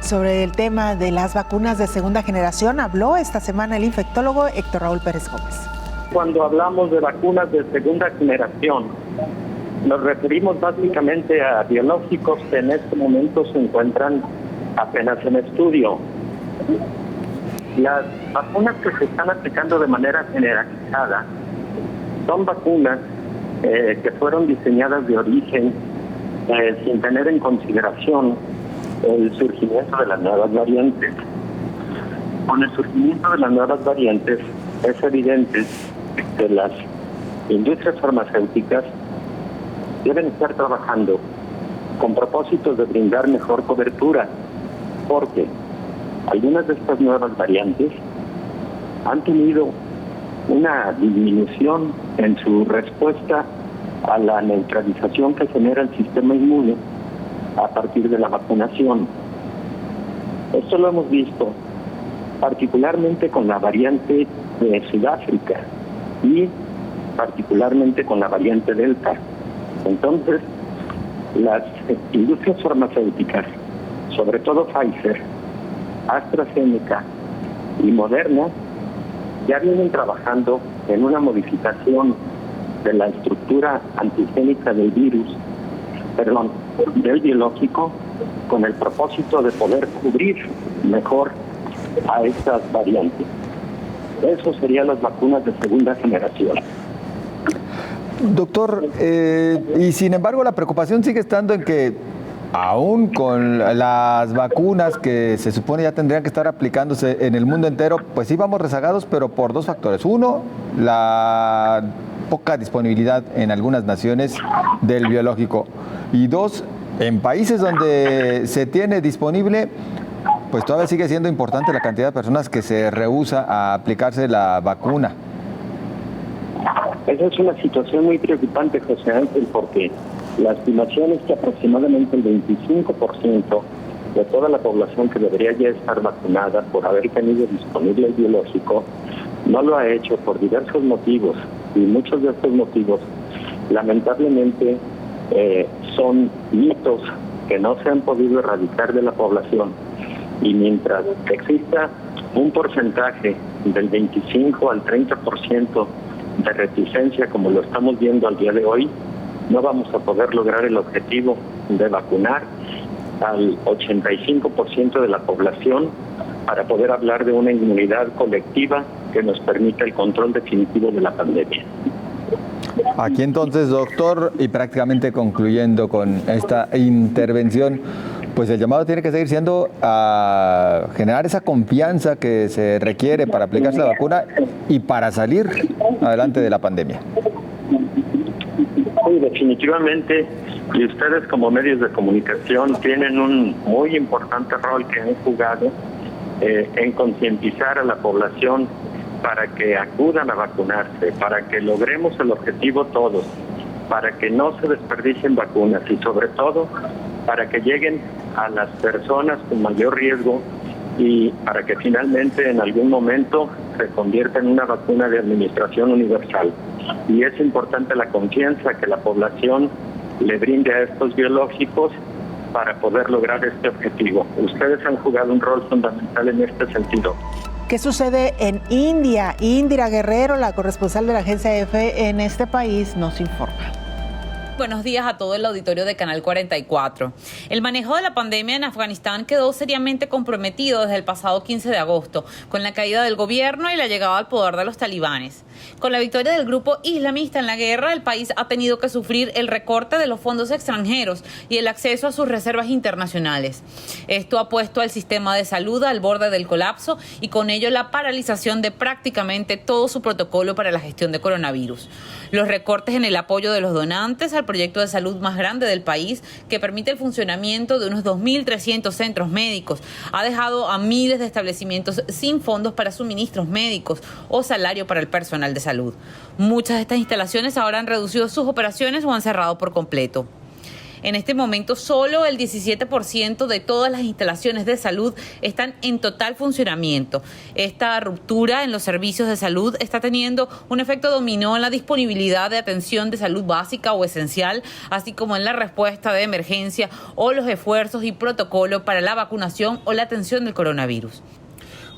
Sobre el tema de las vacunas de segunda generación habló esta semana el infectólogo Héctor Raúl Pérez Gómez. Cuando hablamos de vacunas de segunda generación, nos referimos básicamente a biológicos que en este momento se encuentran apenas en estudio. Las vacunas que se están aplicando de manera generalizada son vacunas que fueron diseñadas de origen sin tener en consideración el surgimiento de las nuevas variantes. Con el surgimiento de las nuevas variantes es evidente que las industrias farmacéuticas deben estar trabajando con propósitos de brindar mejor cobertura, porque algunas de estas nuevas variantes han tenido una disminución en su respuesta a la neutralización que genera el sistema inmune a partir de la vacunación. Esto lo hemos visto particularmente con la variante de Sudáfrica y particularmente con la variante Delta. Entonces, las industrias farmacéuticas, sobre todo Pfizer, AstraZeneca y Moderna ya vienen trabajando en una modificación de la estructura antigénica del del biológico, con el propósito de poder cubrir mejor a estas variantes. Eso serían las vacunas de segunda generación. Doctor, y sin embargo la preocupación sigue estando en que aún con las vacunas que se supone ya tendrían que estar aplicándose en el mundo entero, pues sí vamos rezagados, pero por dos factores. Uno, la poca disponibilidad en algunas naciones del biológico. Y dos, en países donde se tiene disponible, pues todavía sigue siendo importante la cantidad de personas que se rehúsa a aplicarse la vacuna. Esa es una situación muy preocupante, José Ángel, porque la estimación es que aproximadamente el 25% de toda la población que debería ya estar vacunada por haber tenido disponible el biológico no lo ha hecho por diversos motivos, y muchos de estos motivos lamentablemente son mitos que no se han podido erradicar de la población. Y mientras exista un porcentaje del 25 al 30% de reticencia, como lo estamos viendo al día de hoy, no vamos a poder lograr el objetivo de vacunar al 85% de la población para poder hablar de una inmunidad colectiva que nos permita el control definitivo de la pandemia. Aquí entonces, doctor, y prácticamente concluyendo con esta intervención, pues el llamado tiene que seguir siendo a generar esa confianza que se requiere para aplicarse la vacuna y para salir adelante de la pandemia. Sí, definitivamente, y ustedes como medios de comunicación tienen un muy importante rol que han jugado en concientizar a la población para que acudan a vacunarse, para que logremos el objetivo todos, para que no se desperdicien vacunas y sobre todo para que lleguen a las personas con mayor riesgo y para que finalmente en algún momento se convierta en una vacuna de administración universal. Y es importante la confianza que la población le brinde a estos biológicos para poder lograr este objetivo. Ustedes han jugado un rol fundamental en este sentido. ¿Qué sucede en India? Indira Guerrero, la corresponsal de la agencia EFE en este país, nos informa. Buenos días a todo el auditorio de Canal 44. El manejo de la pandemia en Afganistán quedó seriamente comprometido desde el pasado 15 de agosto, con la caída del gobierno y la llegada al poder de los talibanes. Con la victoria del grupo islamista en la guerra, el país ha tenido que sufrir el recorte de los fondos extranjeros y el acceso a sus reservas internacionales. Esto ha puesto al sistema de salud al borde del colapso y con ello la paralización de prácticamente todo su protocolo para la gestión de coronavirus. Los recortes en el apoyo de los donantes al proyecto de salud más grande del país, que permite el funcionamiento de unos 2.300 centros médicos, ha dejado a miles de establecimientos sin fondos para suministros médicos o salario para el personal de salud. Muchas de estas instalaciones ahora han reducido sus operaciones o han cerrado por completo. En este momento, solo el 17% de todas las instalaciones de salud están en total funcionamiento. Esta ruptura en los servicios de salud está teniendo un efecto dominó en la disponibilidad de atención de salud básica o esencial, así como en la respuesta de emergencia o los esfuerzos y protocolo para la vacunación o la atención del coronavirus.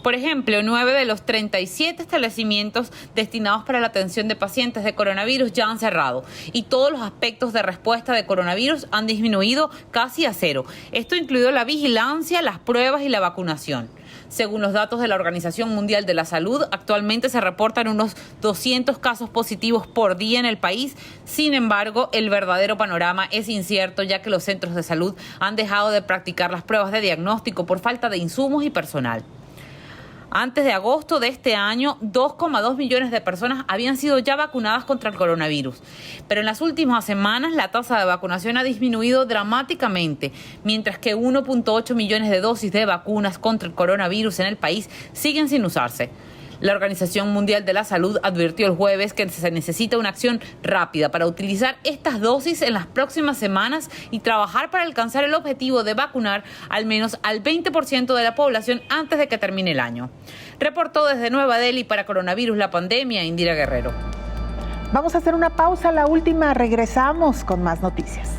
Por ejemplo, 9 de los 37 establecimientos destinados para la atención de pacientes de coronavirus ya han cerrado y todos los aspectos de respuesta de coronavirus han disminuido casi a cero. Esto incluido la vigilancia, las pruebas y la vacunación. Según los datos de la Organización Mundial de la Salud, actualmente se reportan unos 200 casos positivos por día en el país. Sin embargo, el verdadero panorama es incierto, ya que los centros de salud han dejado de practicar las pruebas de diagnóstico por falta de insumos y personal. Antes de agosto de este año, 2,2 millones de personas habían sido ya vacunadas contra el coronavirus. Pero en las últimas semanas la tasa de vacunación ha disminuido dramáticamente, mientras que 1,8 millones de dosis de vacunas contra el coronavirus en el país siguen sin usarse. La Organización Mundial de la Salud advirtió el jueves que se necesita una acción rápida para utilizar estas dosis en las próximas semanas y trabajar para alcanzar el objetivo de vacunar al menos al 20% de la población antes de que termine el año. Reportó desde Nueva Delhi para Coronavirus la Pandemia, Indira Guerrero. Vamos a hacer una pausa, la última, regresamos con más noticias.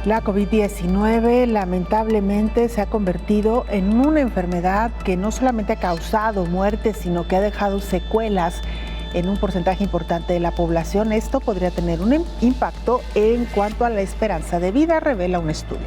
La COVID-19 lamentablemente se ha convertido en una enfermedad que no solamente ha causado muertes, sino que ha dejado secuelas en un porcentaje importante de la población. Esto podría tener un impacto en cuanto a la esperanza de vida, revela un estudio.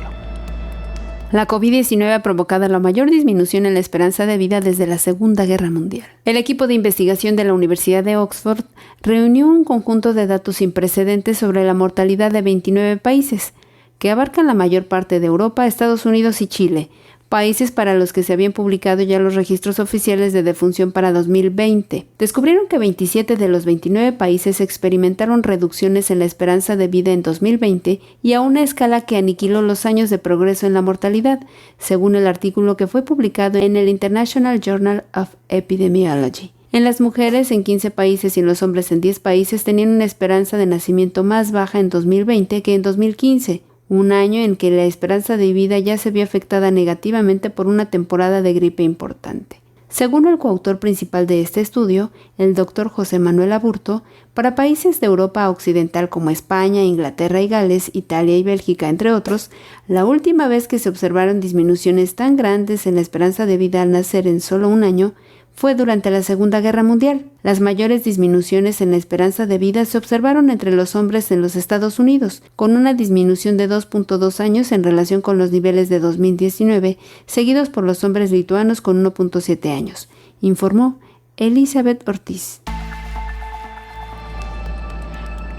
La COVID-19 ha provocado la mayor disminución en la esperanza de vida desde la Segunda Guerra Mundial. El equipo de investigación de la Universidad de Oxford reunió un conjunto de datos sin precedentes sobre la mortalidad de 29 países, que abarcan la mayor parte de Europa, Estados Unidos y Chile, países para los que se habían publicado ya los registros oficiales de defunción para 2020. Descubrieron que 27 de los 29 países experimentaron reducciones en la esperanza de vida en 2020 y a una escala que aniquiló los años de progreso en la mortalidad, según el artículo que fue publicado en el International Journal of Epidemiology. En las mujeres en 15 países y en los hombres en 10 países tenían una esperanza de nacimiento más baja en 2020 que en 2015, un año en que la esperanza de vida ya se vio afectada negativamente por una temporada de gripe importante. Según el coautor principal de este estudio, el doctor José Manuel Aburto, para países de Europa Occidental como España, Inglaterra y Gales, Italia y Bélgica, entre otros, la última vez que se observaron disminuciones tan grandes en la esperanza de vida al nacer en solo un año fue durante la Segunda Guerra Mundial. Las mayores disminuciones en la esperanza de vida se observaron entre los hombres en los Estados Unidos, con una disminución de 2.2 años en relación con los niveles de 2019, seguidos por los hombres lituanos con 1.7 años, informó Elizabeth Ortiz.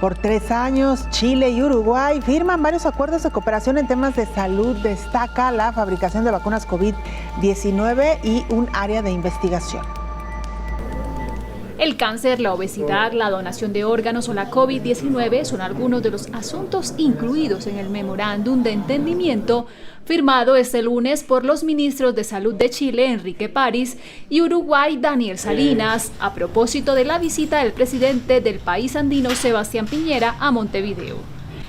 Por 3 años, Chile y Uruguay firman varios acuerdos de cooperación en temas de salud. Destaca la fabricación de vacunas COVID-19 y un área de investigación. El cáncer, la obesidad, la donación de órganos o la COVID-19 son algunos de los asuntos incluidos en el memorándum de entendimiento firmado este lunes por los ministros de Salud de Chile, Enrique París, y Uruguay, Daniel Salinas, a propósito de la visita del presidente del país andino, Sebastián Piñera, a Montevideo.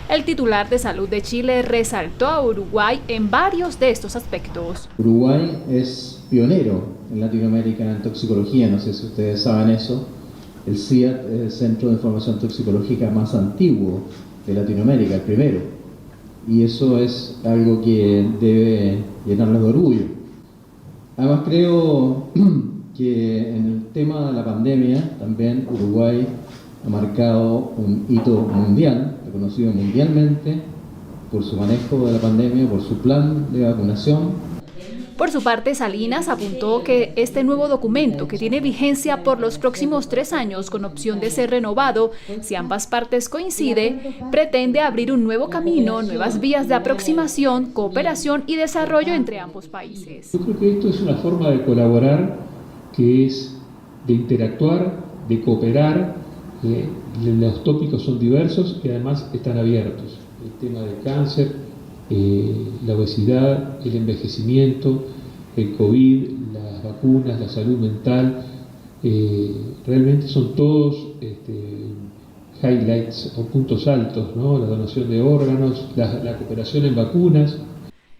El titular de Salud de Chile resaltó a Uruguay en varios de estos aspectos. Uruguay es pionero en Latinoamérica en toxicología, no sé si ustedes saben eso. El CIAT es el Centro de Información Toxicológica más antiguo de Latinoamérica, el primero. Y eso es algo que debe llenarnos de orgullo. Además creo que en el tema de la pandemia también Uruguay ha marcado un hito mundial, reconocido mundialmente por su manejo de la pandemia, por su plan de vacunación. Por su parte, Salinas apuntó que este nuevo documento, que tiene vigencia por los próximos 3 años con opción de ser renovado, si ambas partes coinciden, pretende abrir un nuevo camino, nuevas vías de aproximación, cooperación y desarrollo entre ambos países. Yo creo que esto es una forma de colaborar, que es de interactuar, de cooperar. Los tópicos son diversos y además están abiertos. El tema del cáncer, la obesidad, el envejecimiento, el COVID, las vacunas, la salud mental, realmente son todos highlights o puntos altos, ¿no? La donación de órganos, la cooperación en vacunas.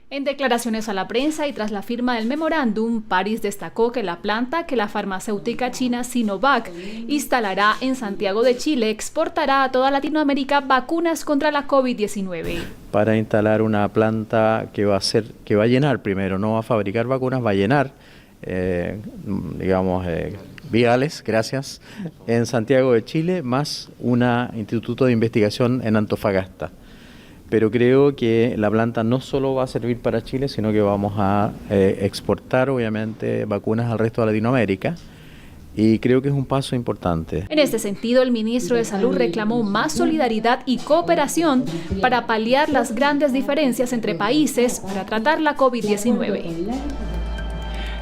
En declaraciones a la prensa y tras la firma del memorándum, París destacó que la planta que la farmacéutica china Sinovac instalará en Santiago de Chile exportará a toda Latinoamérica vacunas contra la COVID-19. Para instalar una planta que va a llenar primero, no va a fabricar vacunas, va a llenar, viales, gracias, en Santiago de Chile, más un instituto de investigación en Antofagasta. Pero creo que la planta no solo va a servir para Chile, sino que vamos a exportar, obviamente, vacunas al resto de Latinoamérica. Y creo que es un paso importante. En este sentido, el ministro de Salud reclamó más solidaridad y cooperación para paliar las grandes diferencias entre países para tratar la COVID-19.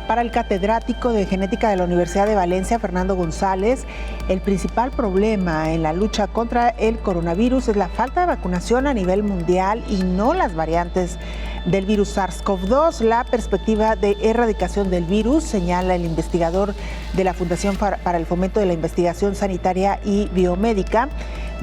Para el catedrático de genética de la Universidad de Valencia, Fernando González, el principal problema en la lucha contra el coronavirus es la falta de vacunación a nivel mundial y no las variantes del virus SARS-CoV-2. La perspectiva de erradicación del virus, señala el investigador de la Fundación para el Fomento de la Investigación Sanitaria y Biomédica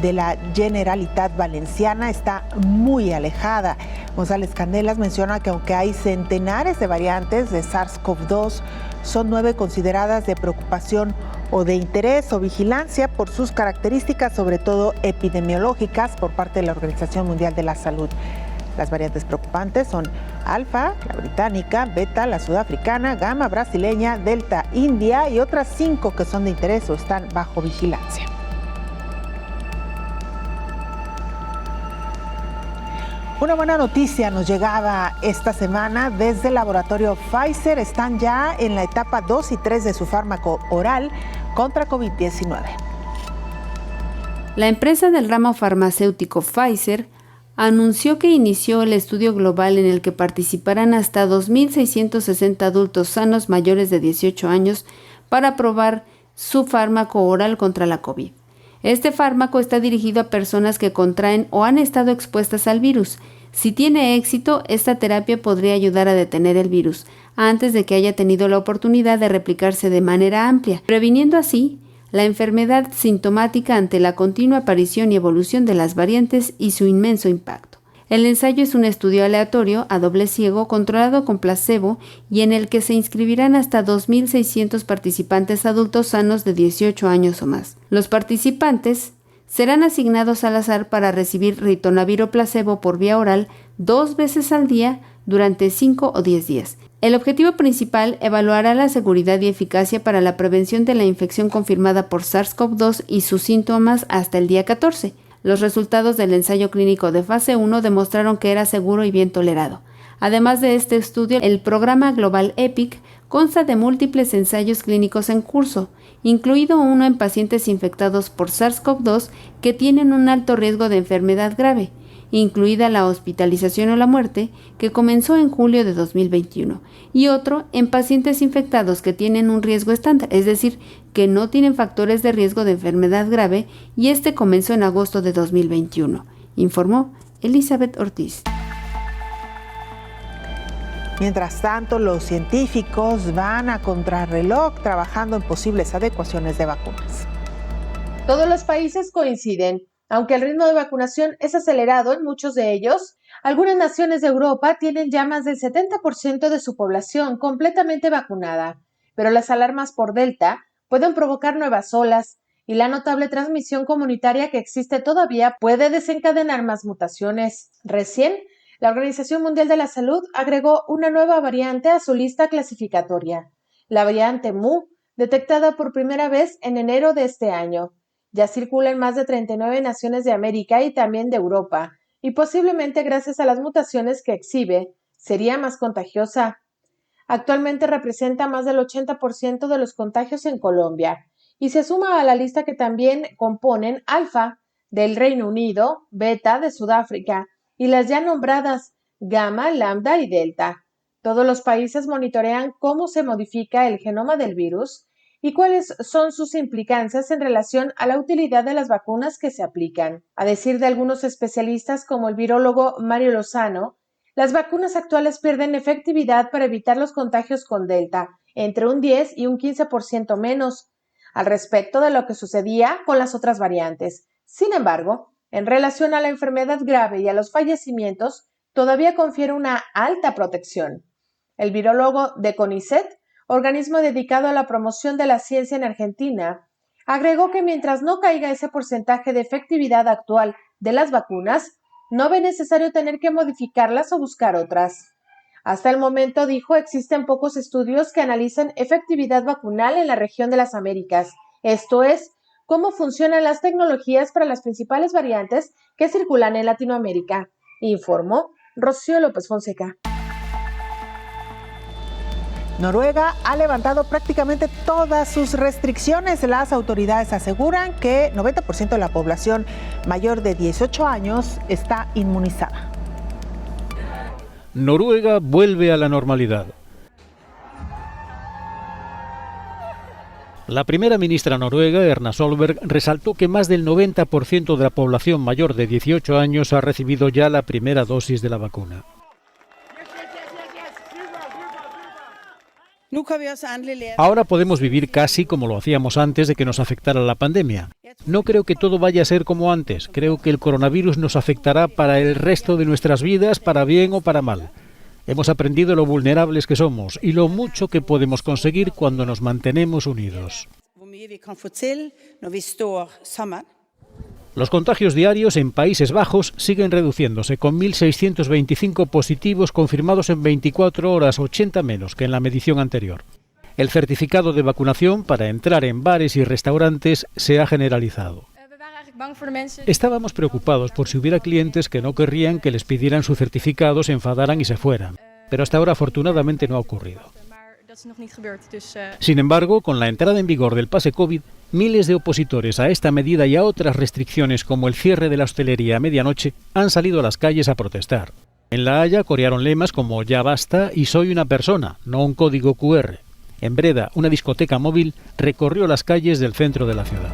de la Generalitat Valenciana, está muy alejada. González Candelas menciona que aunque hay centenares de variantes de SARS-CoV-2, son 9 consideradas de preocupación o de interés o vigilancia por sus características, sobre todo epidemiológicas, por parte de la Organización Mundial de la Salud. Las variantes preocupantes son Alfa, la británica, Beta, la sudafricana, Gamma brasileña, Delta india y otras 5 que son de interés o están bajo vigilancia. Una buena noticia nos llegaba esta semana desde el laboratorio Pfizer. Están ya en la etapa 2 y 3 de su fármaco oral contra COVID-19. La empresa del ramo farmacéutico Pfizer anunció que inició el estudio global en el que participarán hasta 2.660 adultos sanos mayores de 18 años para probar su fármaco oral contra la COVID. Este fármaco está dirigido a personas que contraen o han estado expuestas al virus. Si tiene éxito, esta terapia podría ayudar a detener el virus antes de que haya tenido la oportunidad de replicarse de manera amplia, previniendo así la enfermedad sintomática ante la continua aparición y evolución de las variantes y su inmenso impacto. El ensayo es un estudio aleatorio a doble ciego controlado con placebo y en el que se inscribirán hasta 2.600 participantes adultos sanos de 18 años o más. Los participantes serán asignados al azar para recibir ritonavir o placebo por vía oral 2 veces al día durante 5 o 10 días. El objetivo principal evaluará la seguridad y eficacia para la prevención de la infección confirmada por SARS-CoV-2 y sus síntomas hasta el día 14. Los resultados del ensayo clínico de fase 1 demostraron que era seguro y bien tolerado. Además de este estudio, el programa global EPIC consta de múltiples ensayos clínicos en curso, incluido uno en pacientes infectados por SARS-CoV-2 que tienen un alto riesgo de enfermedad grave, incluida la hospitalización o la muerte, que comenzó en julio de 2021, y otro en pacientes infectados que tienen un riesgo estándar, es decir, que no tienen factores de riesgo de enfermedad grave, y este comenzó en agosto de 2021, informó Elizabeth Ortiz. Mientras tanto, los científicos van a contrarreloj trabajando en posibles adecuaciones de vacunas. Todos los países coinciden. Aunque el ritmo de vacunación es acelerado en muchos de ellos, algunas naciones de Europa tienen ya más del 70% de su población completamente vacunada, pero las alarmas por Delta pueden provocar nuevas olas y la notable transmisión comunitaria que existe todavía puede desencadenar más mutaciones. Recién, la Organización Mundial de la Salud agregó una nueva variante a su lista clasificatoria, la variante Mu, detectada por primera vez en enero de este año. Ya circula en más de 39 naciones de América y también de Europa, y posiblemente gracias a las mutaciones que exhibe, sería más contagiosa. Actualmente representa más del 80% de los contagios en Colombia, y se suma a la lista que también componen Alfa, del Reino Unido, Beta, de Sudáfrica, y las ya nombradas Gamma, Lambda y Delta. Todos los países monitorean cómo se modifica el genoma del virus y cuáles son sus implicancias en relación a la utilidad de las vacunas que se aplican. A decir de algunos especialistas como el virólogo Mario Lozano, las vacunas actuales pierden efectividad para evitar los contagios con Delta, entre un 10 y un 15% menos, al respecto de lo que sucedía con las otras variantes. Sin embargo, en relación a la enfermedad grave y a los fallecimientos, todavía confiere una alta protección. El virólogo de CONICET, organismo dedicado a la promoción de la ciencia en Argentina, agregó que mientras no caiga ese porcentaje de efectividad actual de las vacunas, no ve necesario tener que modificarlas o buscar otras. Hasta el momento, dijo, existen pocos estudios que analicen efectividad vacunal en la región de las Américas, esto es, cómo funcionan las tecnologías para las principales variantes que circulan en Latinoamérica, informó Rocío López Fonseca. Noruega ha levantado prácticamente todas sus restricciones. Las autoridades aseguran que 90% de la población mayor de 18 años está inmunizada. Noruega vuelve a la normalidad. La primera ministra noruega, Erna Solberg, resaltó que más del 90% de la población mayor de 18 años ha recibido ya la primera dosis de la vacuna. Ahora podemos vivir casi como lo hacíamos antes de que nos afectara la pandemia. No creo que todo vaya a ser como antes. Creo que el coronavirus nos afectará para el resto de nuestras vidas, para bien o para mal. Hemos aprendido lo vulnerables que somos y lo mucho que podemos conseguir cuando nos mantenemos unidos. Los contagios diarios en Países Bajos siguen reduciéndose, con 1.625 positivos confirmados en 24 horas, 80 menos que en la medición anterior. El certificado de vacunación para entrar en bares y restaurantes se ha generalizado. Estábamos preocupados por si hubiera clientes que no querrían que les pidieran su certificado, se enfadaran y se fueran, pero hasta ahora afortunadamente no ha ocurrido. Sin embargo, con la entrada en vigor del pase COVID, miles de opositores a esta medida y a otras restricciones como el cierre de la hostelería a medianoche han salido a las calles a protestar. En La Haya corearon lemas como "Ya basta" y "Soy una persona, no un código QR". En Breda, una discoteca móvil recorrió las calles del centro de la ciudad.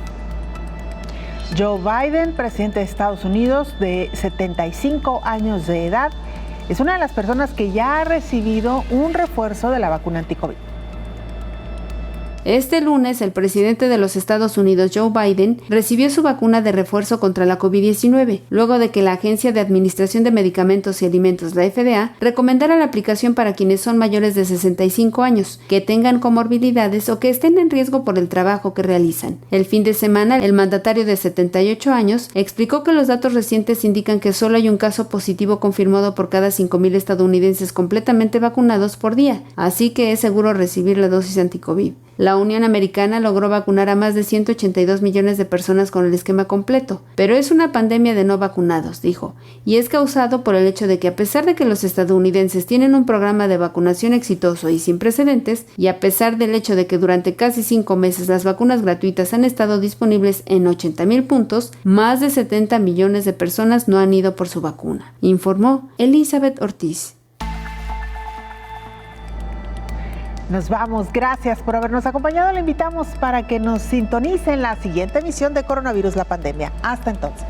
Joe Biden, presidente de Estados Unidos, de 75 años de edad, es una de las personas que ya ha recibido un refuerzo de la vacuna anti-COVID. Este lunes, el presidente de los Estados Unidos, Joe Biden, recibió su vacuna de refuerzo contra la COVID-19, luego de que la Agencia de Administración de Medicamentos y Alimentos, la FDA, recomendara la aplicación para quienes son mayores de 65 años, que tengan comorbilidades o que estén en riesgo por el trabajo que realizan. El fin de semana, el mandatario de 78 años explicó que los datos recientes indican que solo hay un caso positivo confirmado por cada 5,000 estadounidenses completamente vacunados por día, así que es seguro recibir la dosis anti-COVID. La Unión Americana logró vacunar a más de 182 millones de personas con el esquema completo, pero es una pandemia de no vacunados, dijo, y es causado por el hecho de que a pesar de que los estadounidenses tienen un programa de vacunación exitoso y sin precedentes, y a pesar del hecho de que durante casi 5 meses las vacunas gratuitas han estado disponibles en 80,000 puntos, más de 70 millones de personas no han ido por su vacuna, informó Elizabeth Ortiz. Nos vamos, gracias por habernos acompañado. Le invitamos para que nos sintonice en la siguiente emisión de Coronavirus, la pandemia. Hasta entonces.